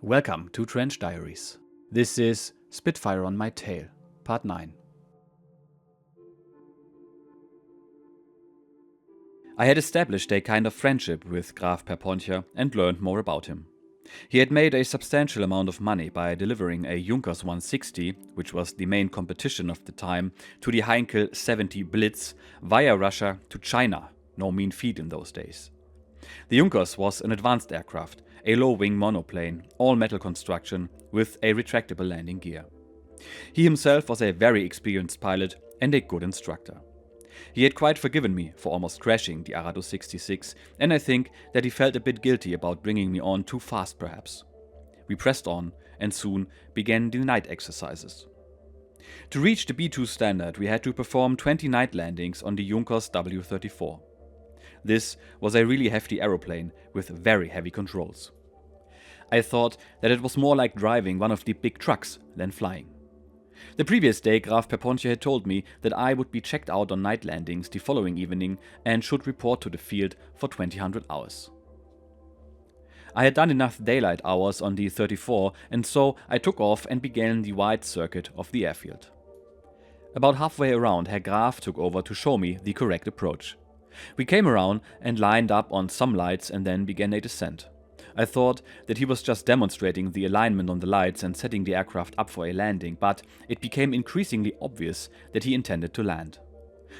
Welcome to Trench Diaries. This is Spitfire on My Tail, Part 9. I had established a kind of friendship with Graf Perponcher and learned more about him. He had made a substantial amount of money by delivering a Junkers 160, which was the main competition of the time, to the Heinkel 70 Blitz via Russia to China, no mean feat in those days. The Junkers was an advanced aircraft, a low-wing monoplane, all-metal construction with a retractable landing gear. He himself was a very experienced pilot and a good instructor. He had quite forgiven me for almost crashing the Arado 66, and I think that he felt a bit guilty about bringing me on too fast perhaps. We pressed on and soon began the night exercises. To reach the B2 standard we had to perform 20 night landings on the Junkers W-34. This was a really hefty aeroplane with very heavy controls. I thought that it was more like driving one of the big trucks than flying. The previous day Graf Perponcher had told me that I would be checked out on night landings the following evening and should report to the field for 2000 hours. I had done enough daylight hours on the 34 and so I took off and began the wide circuit of the airfield. About halfway around Herr Graf took over to show me the correct approach. We came around and lined up on some lights and then began a descent. I thought that he was just demonstrating the alignment on the lights and setting the aircraft up for a landing, but it became increasingly obvious that he intended to land.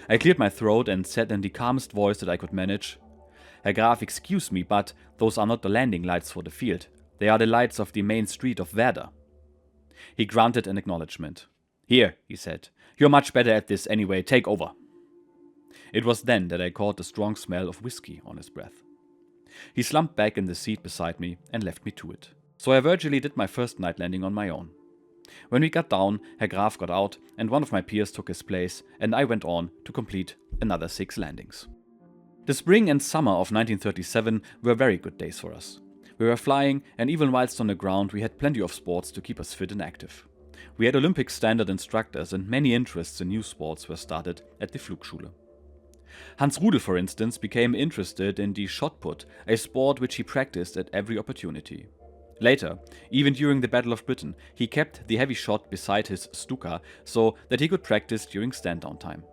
I cleared my throat and said in the calmest voice that I could manage, "Herr Graf, excuse me, but those are not the landing lights for the field. They are the lights of the main street of Werder." He grunted an acknowledgement. "Here," he said, "you're much better at this anyway, take over." It was then that I caught the strong smell of whiskey on his breath. He slumped back in the seat beside me and left me to it. So I virtually did my first night landing on my own. When we got down, Herr Graf got out and one of my peers took his place and I went on to complete another 6 landings. The spring and summer of 1937 were very good days for us. We were flying and even whilst on the ground we had plenty of sports to keep us fit and active. We had Olympic standard instructors and many interests in new sports were started at the Flugschule. Hans Rudel, for instance, became interested in the shot put, a sport which he practiced at every opportunity. Later, even during the Battle of Britain, he kept the heavy shot beside his Stuka so that he could practice during stand-down time.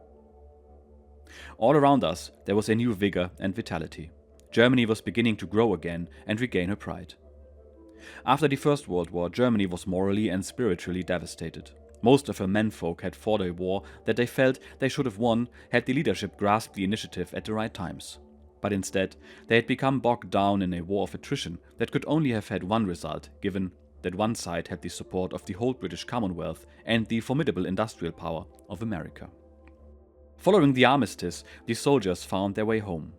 All around us, there was a new vigor and vitality. Germany was beginning to grow again and regain her pride. After the First World War, Germany was morally and spiritually devastated. Most of her menfolk had fought a war that they felt they should have won had the leadership grasped the initiative at the right times. But instead, they had become bogged down in a war of attrition that could only have had one result, given that one side had the support of the whole British Commonwealth and the formidable industrial power of America. Following the armistice, the soldiers found their way home.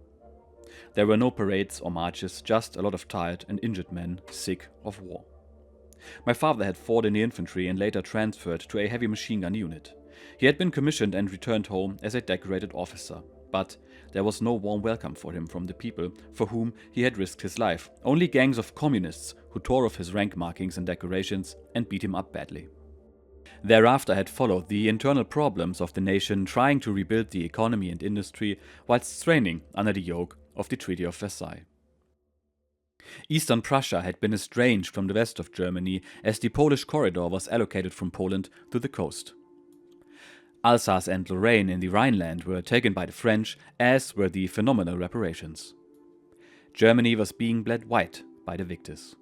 There were no parades or marches, just a lot of tired and injured men sick of war. My father had fought in the infantry and later transferred to a heavy machine gun unit. He had been commissioned and returned home as a decorated officer, but there was no warm welcome for him from the people for whom he had risked his life, only gangs of communists who tore off his rank markings and decorations and beat him up badly. Thereafter had followed the internal problems of the nation trying to rebuild the economy and industry whilst straining under the yoke of the Treaty of Versailles. Eastern Prussia had been estranged from the west of Germany as the Polish corridor was allocated from Poland to the coast. Alsace and Lorraine in the Rhineland were taken by the French, as were the phenomenal reparations. Germany was being bled white by the victors.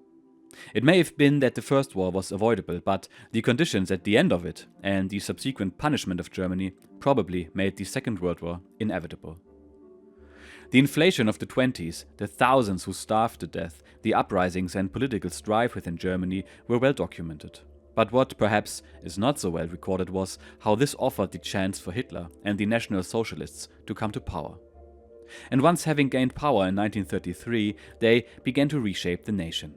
It may have been that the First War was avoidable, but the conditions at the end of it and the subsequent punishment of Germany probably made the Second World War inevitable. The inflation of the 20s, the thousands who starved to death, the uprisings and political strife within Germany were well documented. But what perhaps is not so well recorded was how this offered the chance for Hitler and the National Socialists to come to power. And once having gained power in 1933, they began to reshape the nation.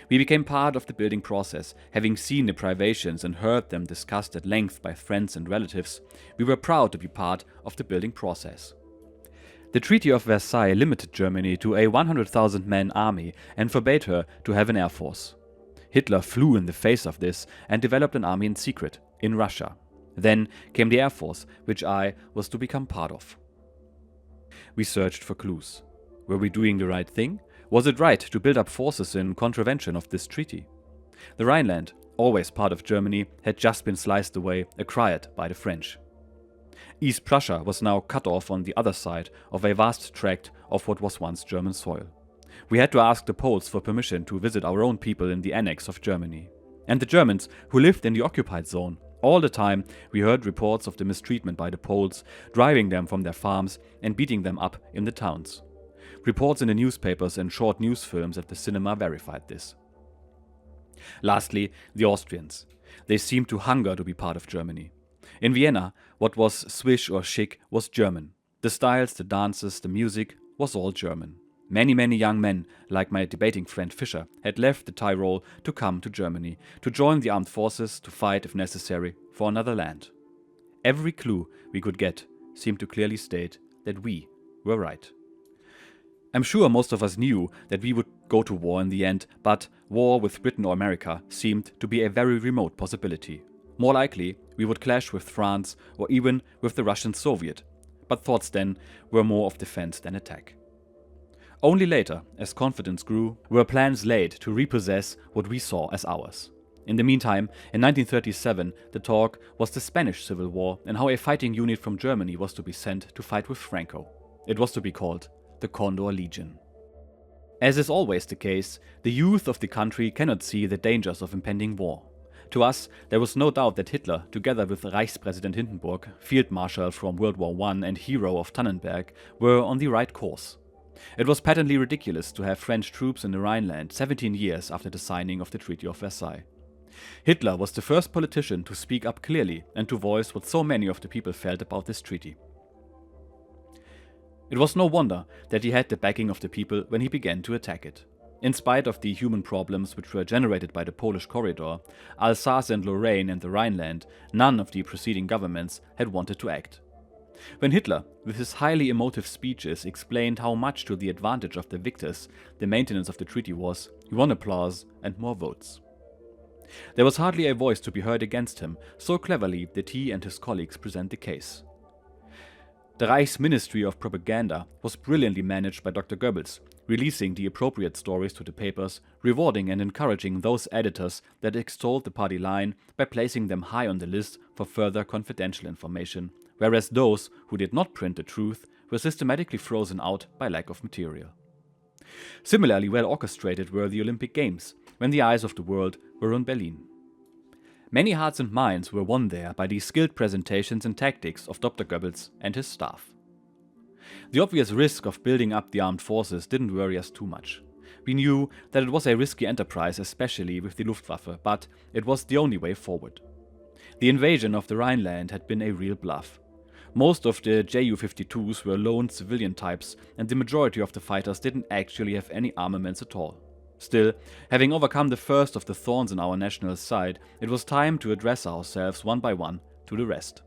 We became part of the building process, having seen the privations and heard them discussed at length by friends and relatives. We were proud to be part of the building process. The Treaty of Versailles limited Germany to a 100,000-man army and forbade her to have an air force. Hitler flew in the face of this and developed an army in secret, in Russia. Then came the air force, which I was to become part of. We searched for clues. Were we doing the right thing? Was it right to build up forces in contravention of this treaty? The Rhineland, always part of Germany, had just been sliced away, acquired by the French. East Prussia was now cut off on the other side of a vast tract of what was once German soil. We had to ask the Poles for permission to visit our own people in the annex of Germany. And the Germans who lived in the occupied zone. All the time we heard reports of the mistreatment by the Poles, driving them from their farms and beating them up in the towns. Reports in the newspapers and short news films at the cinema verified this. Lastly, the Austrians. They seemed to hunger to be part of Germany. In Vienna, what was swish or chic was German. The styles, the dances, the music was all German. Many young men, like my debating friend Fischer, had left the Tyrol to come to Germany, to join the armed forces, to fight, if necessary, for another land. Every clue we could get seemed to clearly state that we were right. I'm sure most of us knew that we would go to war in the end, but war with Britain or America seemed to be a very remote possibility. More likely, we would clash with France or even with the Russian Soviet, but thoughts then were more of defense than attack. Only later, as confidence grew, were plans laid to repossess what we saw as ours. In the meantime, in 1937, the talk was the Spanish Civil War and how a fighting unit from Germany was to be sent to fight with Franco. It was to be called the Condor Legion. As is always the case, the youth of the country cannot see the dangers of impending war. To us, there was no doubt that Hitler, together with Reichspräsident Hindenburg, Field Marshal from World War I and hero of Tannenberg, were on the right course. It was patently ridiculous to have French troops in the Rhineland 17 years after the signing of the Treaty of Versailles. Hitler was the first politician to speak up clearly and to voice what so many of the people felt about this treaty. It was no wonder that he had the backing of the people when he began to attack it. In spite of the human problems which were generated by the Polish corridor, Alsace and Lorraine and the Rhineland, none of the preceding governments had wanted to act. When Hitler, with his highly emotive speeches, explained how much to the advantage of the victors the maintenance of the treaty was, he won applause and more votes. There was hardly a voice to be heard against him, so cleverly did he and his colleagues present the case. The Reich's Ministry of Propaganda was brilliantly managed by Dr. Goebbels, releasing the appropriate stories to the papers, rewarding and encouraging those editors that extolled the party line by placing them high on the list for further confidential information, whereas those who did not print the truth were systematically frozen out by lack of material. Similarly well orchestrated were the Olympic Games, when the eyes of the world were on Berlin. Many hearts and minds were won there by the skilled presentations and tactics of Dr. Goebbels and his staff. The obvious risk of building up the armed forces didn't worry us too much. We knew that it was a risky enterprise, especially with the Luftwaffe, but it was the only way forward. The invasion of the Rhineland had been a real bluff. Most of the Ju-52s were lone civilian types, and the majority of the fighters didn't actually have any armaments at all. Still, having overcome the first of the thorns in our national side, it was time to address ourselves one by one to the rest.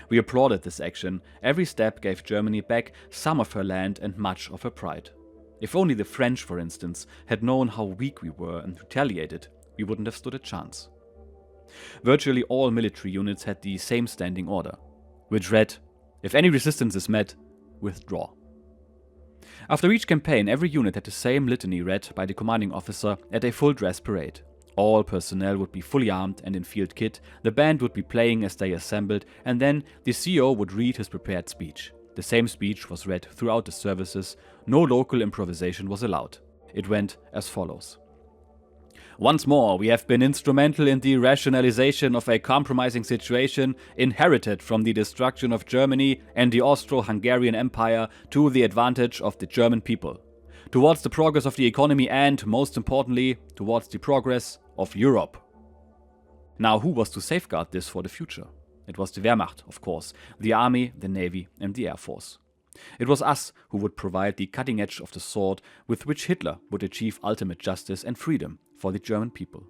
We applauded this action. Every step gave Germany back some of her land and much of her pride. If only the French, for instance, had known how weak we were and retaliated, we wouldn't have stood a chance. Virtually all military units had the same standing order, which read, if any resistance is met, withdraw. After each campaign, every unit had the same litany read by the commanding officer at a full-dress parade. All personnel would be fully armed and in field kit, the band would be playing as they assembled, and then the CO would read his prepared speech. The same speech was read throughout the services, no local improvisation was allowed. It went as follows. Once more, we have been instrumental in the rationalization of a compromising situation inherited from the destruction of Germany and the Austro-Hungarian Empire to the advantage of the German people, towards the progress of the economy and, most importantly, towards the progress of Europe. Now, who was to safeguard this for the future? It was the Wehrmacht, of course, the army, the navy and the air force. It was us who would provide the cutting edge of the sword with which Hitler would achieve ultimate justice and freedom for the German people.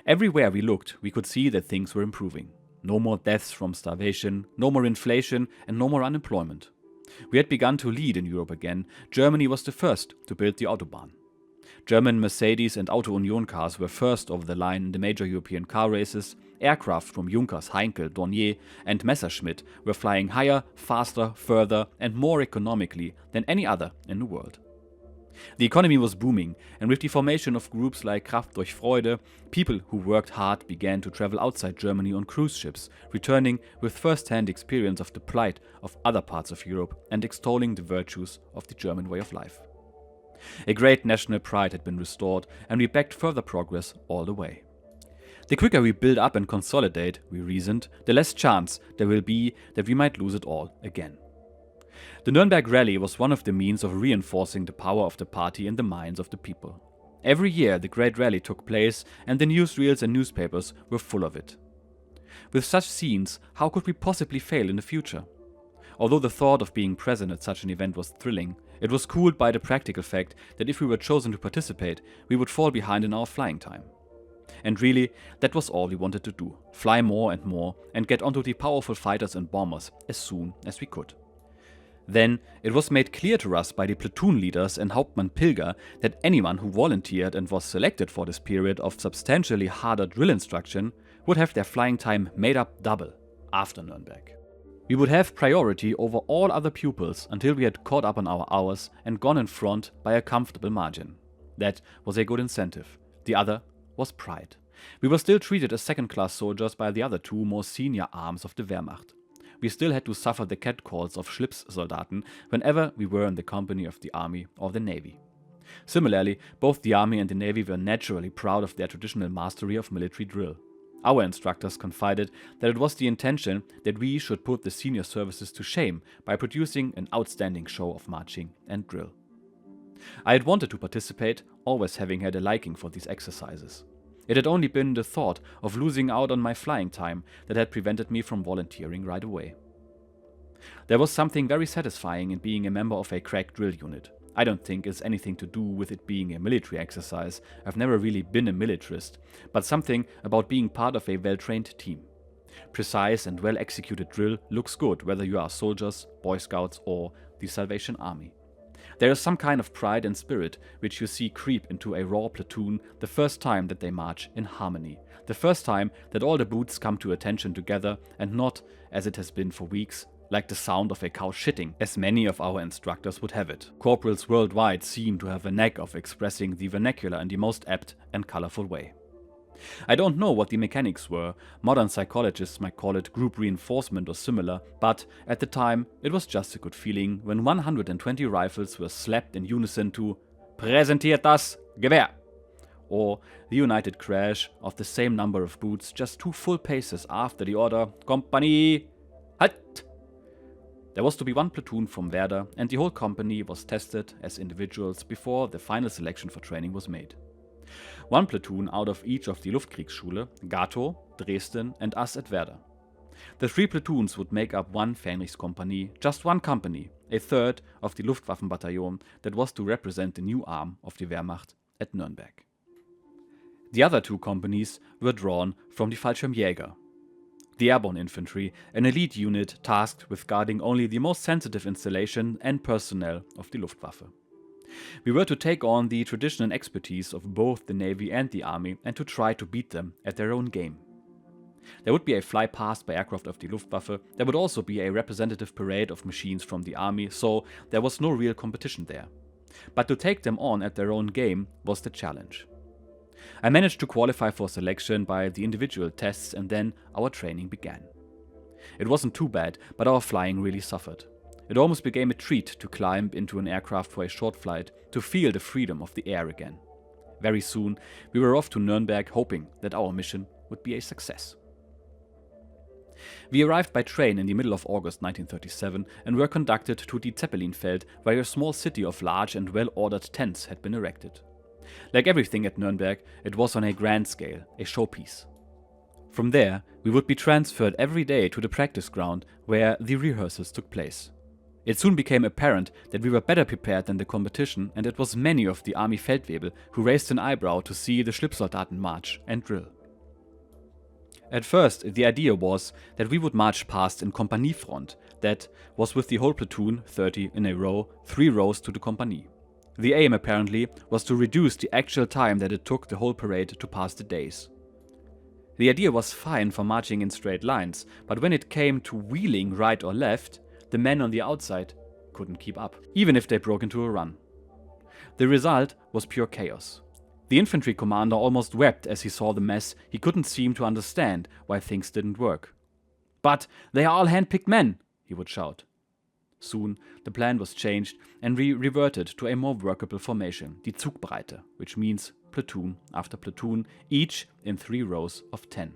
Everywhere we looked, we could see that things were improving. No more deaths from starvation, no more inflation, and no more unemployment. We had begun to lead in Europe again. Germany was the first to build the Autobahn. German Mercedes and Auto Union cars were first over the line in the major European car races. Aircraft from Junkers, Heinkel, Dornier and Messerschmitt were flying higher, faster, further and more economically than any other in the world. The economy was booming, and with the formation of groups like Kraft durch Freude, people who worked hard began to travel outside Germany on cruise ships, returning with first-hand experience of the plight of other parts of Europe and extolling the virtues of the German way of life. A great national pride had been restored, and we backed further progress all the way. The quicker we build up and consolidate, we reasoned, the less chance there will be that we might lose it all again. The Nuremberg rally was one of the means of reinforcing the power of the party in the minds of the people. Every year the great rally took place, and the newsreels and newspapers were full of it. With such scenes, how could we possibly fail in the future? Although the thought of being present at such an event was thrilling, it was cooled by the practical fact that if we were chosen to participate, we would fall behind in our flying time. And really, that was all we wanted to do, fly more and more, and get onto the powerful fighters and bombers as soon as we could. Then it was made clear to us by the platoon leaders and Hauptmann Pilger that anyone who volunteered and was selected for this period of substantially harder drill instruction would have their flying time made up double after Nuremberg. We would have priority over all other pupils until we had caught up on our hours and gone in front by a comfortable margin. That was a good incentive. The other was pride. We were still treated as second-class soldiers by the other two more senior arms of the Wehrmacht. We still had to suffer the catcalls of Schlipssoldaten whenever we were in the company of the army or the navy. Similarly, both the army and the navy were naturally proud of their traditional mastery of military drill. Our instructors confided that it was the intention that we should put the senior services to shame by producing an outstanding show of marching and drill. I had wanted to participate, always having had a liking for these exercises. It had only been the thought of losing out on my flying time that had prevented me from volunteering right away. There was something very satisfying in being a member of a crack drill unit. I don't think it's anything to do with it being a military exercise. I've never really been a militarist, but something about being part of a well-trained team. Precise and well-executed drill looks good whether you are soldiers, Boy Scouts or the Salvation Army. There is some kind of pride and spirit which you see creep into a raw platoon the first time that they march in harmony, the first time that all the boots come to attention together and not, as it has been for weeks, like the sound of a cow shitting, as many of our instructors would have it. Corporals worldwide seem to have a knack of expressing the vernacular in the most apt and colorful way. I don't know what the mechanics were, modern psychologists might call it group reinforcement or similar, but at the time it was just a good feeling when 120 rifles were slapped in unison to "Präsentiert das Gewehr!" or the united crash of the same number of boots just 2 full paces after the order "Kompanie, halt!" There was to be 1 platoon from Werder, and the whole company was tested as individuals before the final selection for training was made. 1 platoon out of each of the Luftkriegsschule, Gatow, Dresden and us at Werder. The 3 platoons would make up 1 Fähnrichskompanie, just 1 company, a third of the Luftwaffenbataillon that was to represent the new arm of the Wehrmacht at Nuremberg. The other 2 companies were drawn from the Fallschirmjäger, the airborne infantry, an elite unit tasked with guarding only the most sensitive installation and personnel of the Luftwaffe. We were to take on the tradition and expertise of both the Navy and the Army and to try to beat them at their own game. There would be a fly-past by aircraft of the Luftwaffe, there would also be a representative parade of machines from the Army, so there was no real competition there. But to take them on at their own game was the challenge. I managed to qualify for selection by the individual tests, and then our training began. It wasn't too bad, but our flying really suffered. It almost became a treat to climb into an aircraft for a short flight, to feel the freedom of the air again. Very soon, we were off to Nuremberg, hoping that our mission would be a success. We arrived by train in the middle of August 1937 and were conducted to the Zeppelinfeld, where a small city of large and well-ordered tents had been erected. Like everything at Nuremberg, it was on a grand scale, a showpiece. From there, we would be transferred every day to the practice ground where the rehearsals took place. It soon became apparent that we were better prepared than the competition, and it was many of the Army Feldwebel who raised an eyebrow to see the Schlipsoldaten march and drill. At first, the idea was that we would march past in Kompaniefront, that was with the whole platoon, 30 in a row, 3 rows to the company. The aim, apparently, was to reduce the actual time that it took the whole parade to pass the days. The idea was fine for marching in straight lines, but when it came to wheeling right or left, the men on the outside couldn't keep up, even if they broke into a run. The result was pure chaos. The infantry commander almost wept as he saw the mess. He couldn't seem to understand why things didn't work. "But they are all hand-picked men," he would shout. Soon, the plan was changed and we reverted to a more workable formation, die Zugbreite, which means platoon after platoon, each in 3 rows of 10.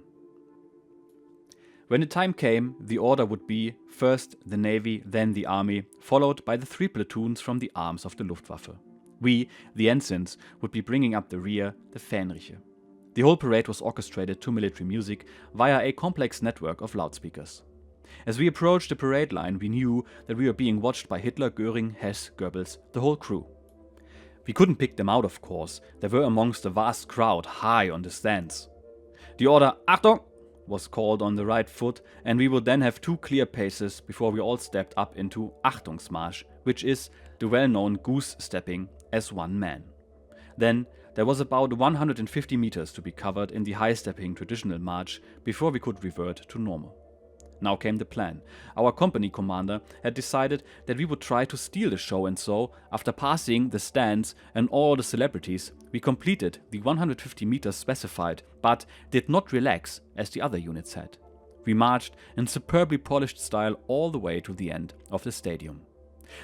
When the time came, the order would be first the Navy, then the Army, followed by the 3 platoons from the arms of the Luftwaffe. We, the ensigns, would be bringing up the rear, the Fähnriche. The whole parade was orchestrated to military music via a complex network of loudspeakers. As we approached the parade line, we knew that we were being watched by Hitler, Göring, Hess, Goebbels, the whole crew. We couldn't pick them out, of course. They were amongst the vast crowd, high on the stands. The order "Achtung!" was called on the right foot, and we would then have 2 clear paces before we all stepped up into Achtungsmarsch, which is the well-known goose stepping as one man. Then there was about 150 meters to be covered in the high-stepping traditional march before we could revert to normal. Now came the plan. Our company commander had decided that we would try to steal the show, and so, after passing the stands and all the celebrities, we completed the 150 meters specified, but did not relax as the other units had. We marched in superbly polished style all the way to the end of the stadium.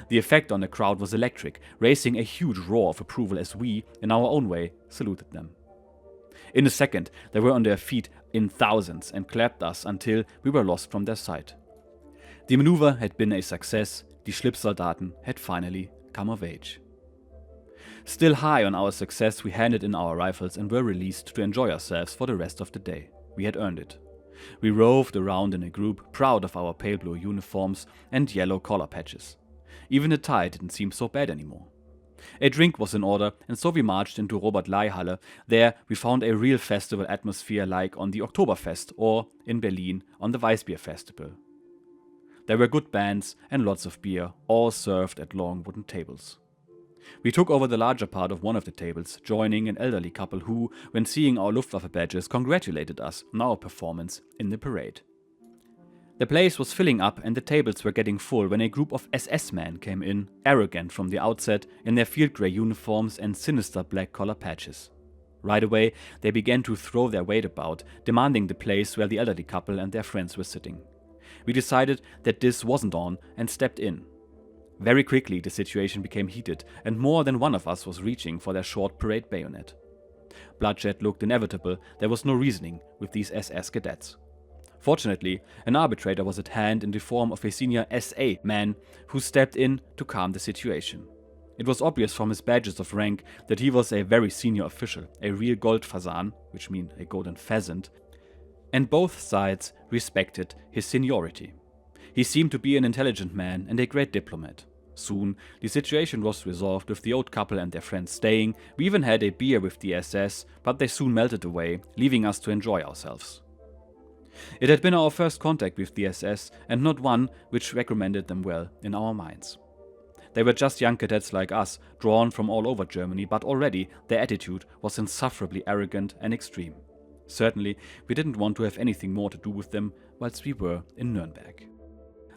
The effect on the crowd was electric, raising a huge roar of approval as we, in our own way, saluted them. In a second, they were on their feet in thousands and clapped us until we were lost from their sight. The maneuver had been a success. Die Schlipsoldaten had finally come of age. Still high on our success, we handed in our rifles and were released to enjoy ourselves for the rest of the day. We had earned it. We roved around in a group, proud of our pale blue uniforms and yellow collar patches. Even the tie didn't seem so bad anymore. A drink was in order, and so we marched into Robert-Ley-Halle. There we found a real festival atmosphere like on the Oktoberfest or in Berlin on the Weissbier Festival. There were good bands and lots of beer, all served at long wooden tables. We took over the larger part of one of the tables, joining an elderly couple who, when seeing our Luftwaffe badges, congratulated us on our performance in the parade. The place was filling up and the tables were getting full when a group of SS men came in, arrogant from the outset, in their field grey uniforms and sinister black collar patches. Right away, they began to throw their weight about, demanding the place where the elderly couple and their friends were sitting. We decided that this wasn't on and stepped in. Very quickly, the situation became heated, and more than one of us was reaching for their short parade bayonet. Bloodshed looked inevitable. There was no reasoning with these SS cadets. Fortunately, an arbitrator was at hand in the form of a senior SA man who stepped in to calm the situation. It was obvious from his badges of rank that he was a very senior official, a real Goldfasan, which means a golden pheasant, and both sides respected his seniority. He seemed to be an intelligent man and a great diplomat. Soon, the situation was resolved with the old couple and their friends staying. We even had a beer with the SS, but they soon melted away, leaving us to enjoy ourselves. It had been our first contact with the SS, and not one which recommended them well in our minds. They were just young cadets like us, drawn from all over Germany, but already their attitude was insufferably arrogant and extreme. Certainly, we didn't want to have anything more to do with them whilst we were in Nuremberg.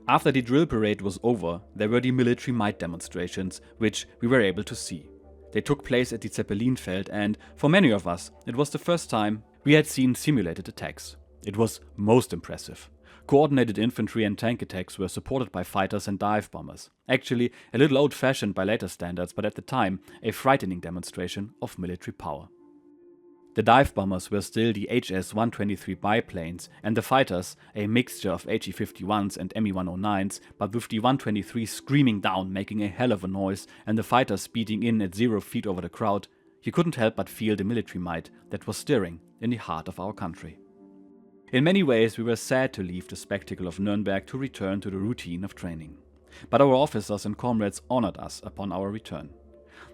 After the drill parade was over, there were the military might demonstrations, which we were able to see. They took place at the Zeppelinfeld, and for many of us, it was the first time we had seen simulated attacks. It was most impressive. Coordinated infantry and tank attacks were supported by fighters and dive bombers. Actually, a little old-fashioned by later standards, but at the time, a frightening demonstration of military power. The dive bombers were still the HS-123 biplanes, and the fighters, a mixture of HE-51s and Me-109s, but with the 123 screaming down, making a hell of a noise, and the fighters speeding in at 0 feet over the crowd, you couldn't help but feel the military might that was stirring in the heart of our country. In many ways, we were sad to leave the spectacle of Nuremberg to return to the routine of training. But our officers and comrades honored us upon our return.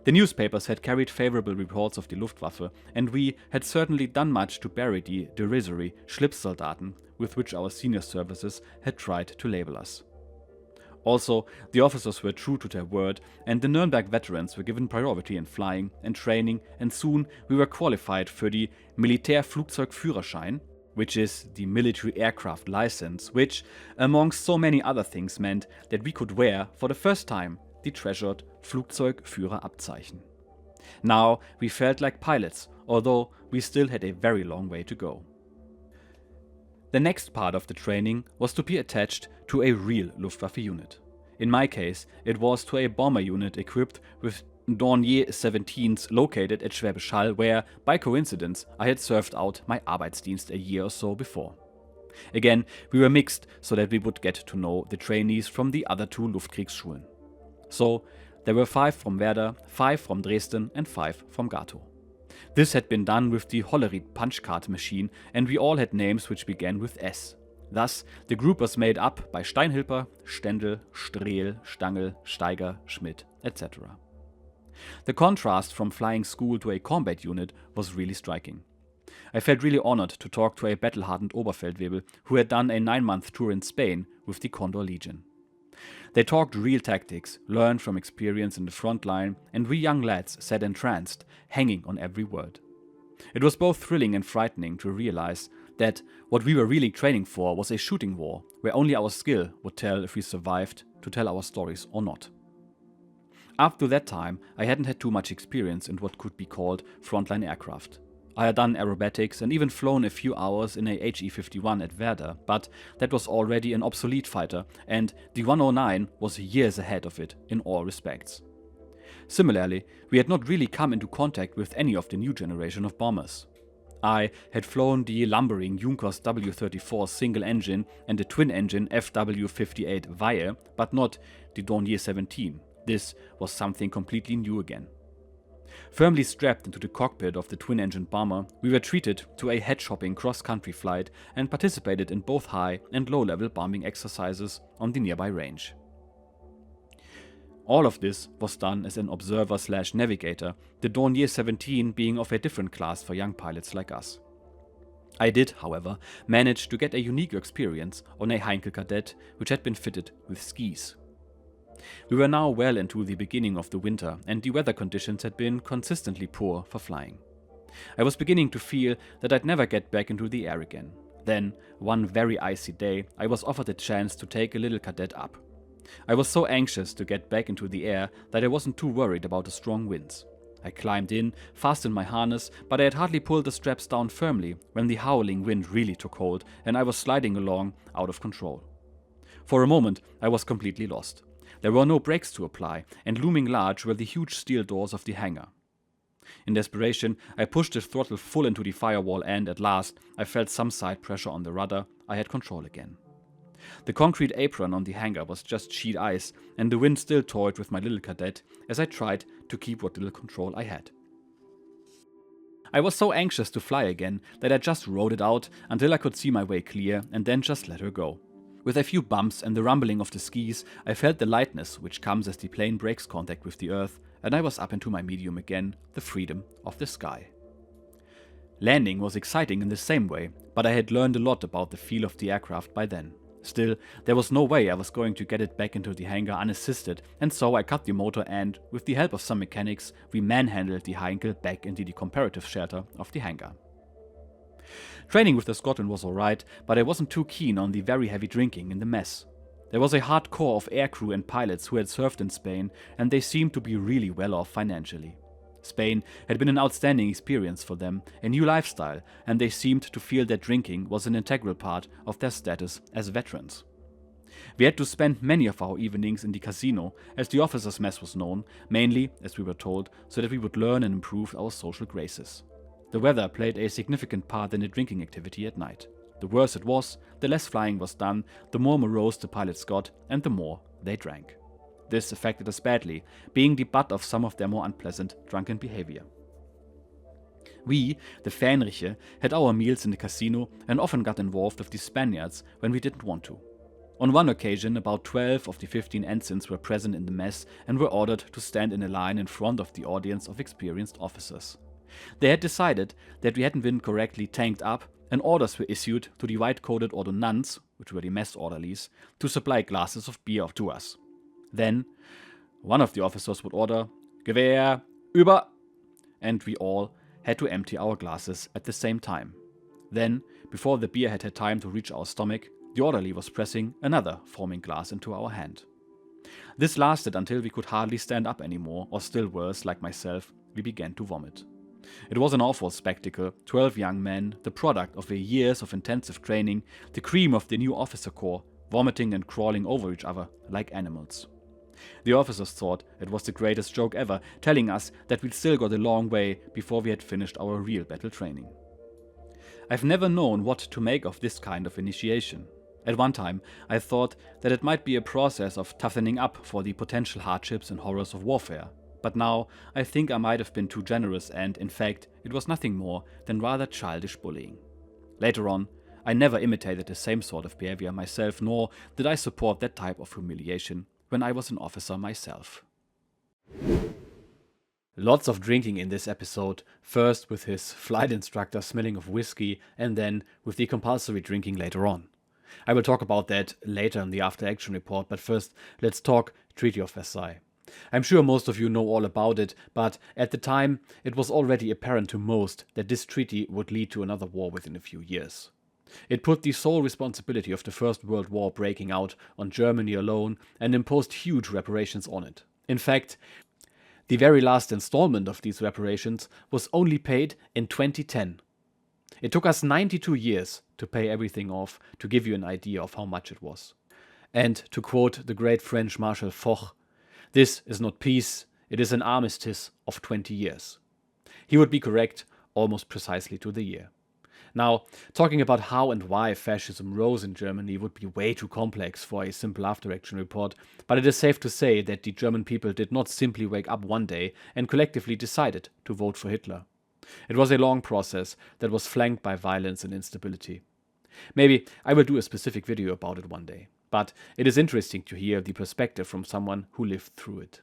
The newspapers had carried favorable reports of the Luftwaffe, and we had certainly done much to bury the derisory Schlipsoldaten with which our senior services had tried to label us. Also, the officers were true to their word, and the Nuremberg veterans were given priority in flying and training, and soon we were qualified for the Militärflugzeugführerschein, which is the military aircraft license, which, amongst so many other things, meant that we could wear, for the first time, the treasured Flugzeugführerabzeichen. Now we felt like pilots, although we still had a very long way to go. The next part of the training was to be attached to a real Luftwaffe unit. In my case, it was to a bomber unit equipped with Dornier 17s located at Schwäbisch Hall, where, by coincidence, I had served out my Arbeitsdienst a year or so before. Again, we were mixed so that we would get to know the trainees from the other two Luftkriegsschulen. So, there were 5 from Werder, 5 from Dresden and 5 from Gatow. This had been done with the Hollerith punch card machine, and we all had names which began with S. Thus, the group was made up by Steinhilper, Stendel, Strehl, Stangl, Steiger, Schmidt, etc. The contrast from flying school to a combat unit was really striking. I felt really honored to talk to a battle-hardened Oberfeldwebel who had done a 9-month tour in Spain with the Condor Legion. They talked real tactics, learned from experience in the front line, and we young lads sat entranced, hanging on every word. It was both thrilling and frightening to realize that what we were really training for was a shooting war, where only our skill would tell if we survived to tell our stories or not. Up to that time, I hadn't had too much experience in what could be called frontline aircraft. I had done aerobatics and even flown a few hours in a HE-51 at Werder, but that was already an obsolete fighter, and the 109 was years ahead of it in all respects. Similarly, we had not really come into contact with any of the new generation of bombers. I had flown the lumbering Junkers W-34 single-engine and the twin-engine FW-58 Weihe, but not the Dornier 17. This was something completely new again. Firmly strapped into the cockpit of the twin-engine bomber, we were treated to a head-shopping cross-country flight and participated in both high and low-level bombing exercises on the nearby range. All of this was done as an observer/navigator, the Dornier 17 being of a different class for young pilots like us. I did, however, manage to get a unique experience on a Heinkel Cadet which had been fitted with skis. We were now well into the beginning of the winter, and the weather conditions had been consistently poor for flying. I was beginning to feel that I'd never get back into the air again. Then, one very icy day, I was offered a chance to take a little cadet up. I was so anxious to get back into the air that I wasn't too worried about the strong winds. I climbed in, fastened my harness, but I had hardly pulled the straps down firmly when the howling wind really took hold, and I was sliding along out of control. For a moment, I was completely lost. There were no brakes to apply, and looming large were the huge steel doors of the hangar. In desperation, I pushed the throttle full into the firewall and, at last, I felt some side pressure on the rudder. I had control again. The concrete apron on the hangar was just sheet ice, and the wind still toyed with my little cadet as I tried to keep what little control I had. I was so anxious to fly again that I just rode it out until I could see my way clear and then just let her go. With a few bumps and the rumbling of the skis, I felt the lightness which comes as the plane breaks contact with the earth, and I was up into my medium again, the freedom of the sky. Landing was exciting in the same way, but I had learned a lot about the feel of the aircraft by then. Still, there was no way I was going to get it back into the hangar unassisted, and so I cut the motor and, with the help of some mechanics, we manhandled the Heinkel back into the comparative shelter of the hangar. Training with the squadron was alright, but I wasn't too keen on the very heavy drinking in the mess. There was a hard core of aircrew and pilots who had served in Spain, and they seemed to be really well off financially. Spain had been an outstanding experience for them, a new lifestyle, and they seemed to feel that drinking was an integral part of their status as veterans. We had to spend many of our evenings in the casino, as the officers' mess was known, mainly, as we were told, so that we would learn and improve our social graces. The weather played a significant part in the drinking activity at night. The worse it was, the less flying was done, the more morose the pilots got, and the more they drank. This affected us badly, being the butt of some of their more unpleasant drunken behavior. We, the Fähnriche, had our meals in the casino and often got involved with the Spaniards when we didn't want to. On one occasion, about 12 of the 15 ensigns were present in the mess and were ordered to stand in a line in front of the audience of experienced officers. They had decided that we hadn't been correctly tanked up, and orders were issued to the white-coated Ordonnanz, which were the mess orderlies, to supply glasses of beer to us. Then, one of the officers would order, "Gewehr, über!" and we all had to empty our glasses at the same time. Then, before the beer had had time to reach our stomach, the orderly was pressing another foaming glass into our hand. This lasted until we could hardly stand up anymore, or still worse, like myself, we began to vomit. It was an awful spectacle, 12 young men, the product of years of intensive training, the cream of the new officer corps, vomiting and crawling over each other like animals. The officers thought it was the greatest joke ever, telling us that we'd still got a long way before we had finished our real battle training. I've never known what to make of this kind of initiation. At one time, I thought that it might be a process of toughening up for the potential hardships and horrors of warfare. But now, I think I might have been too generous and, in fact, it was nothing more than rather childish bullying. Later on, I never imitated the same sort of behavior myself, nor did I support that type of humiliation when I was an officer myself. Lots of drinking in this episode, first with his flight instructor smelling of whiskey, and then with the compulsory drinking later on. I will talk about that later in the after-action report, but first let's talk Treaty of Versailles. I'm sure most of you know all about it, but at the time it was already apparent to most that this treaty would lead to another war within a few years. It put the sole responsibility of the First World War breaking out on Germany alone and imposed huge reparations on it. In fact, the very last installment of these reparations was only paid in 2010. It took us 92 years to pay everything off, to give you an idea of how much it was. And to quote the great French Marshal Foch, "This is not peace, it is an armistice of 20 years. He would be correct almost precisely to the year. Now, talking about how and why fascism rose in Germany would be way too complex for a simple after-action report, but it is safe to say that the German people did not simply wake up one day and collectively decided to vote for Hitler. It was a long process that was flanked by violence and instability. Maybe I will do a specific video about it one day, but it is interesting to hear the perspective from someone who lived through it.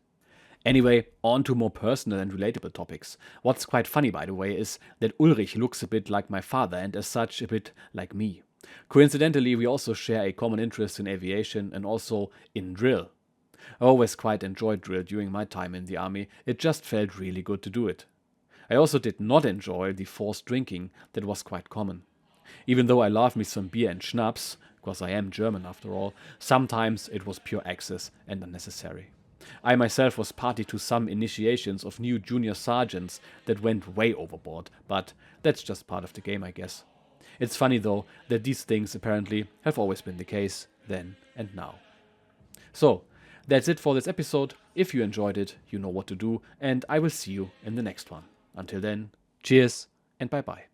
Anyway, on to more personal and relatable topics. What's quite funny, by the way, is that Ulrich looks a bit like my father and as such a bit like me. Coincidentally, we also share a common interest in aviation and also in drill. I always quite enjoyed drill during my time in the army, it just felt really good to do it. I also did not enjoy the forced drinking that was quite common. Even though I love me some beer and schnapps, because I am German after all, sometimes it was pure excess and unnecessary. I myself was party to some initiations of new junior sergeants that went way overboard, but that's just part of the game, I guess. It's funny though that these things apparently have always been the case then and now. So, that's it for this episode. If you enjoyed it, you know what to do, and I will see you in the next one. Until then, cheers and bye bye.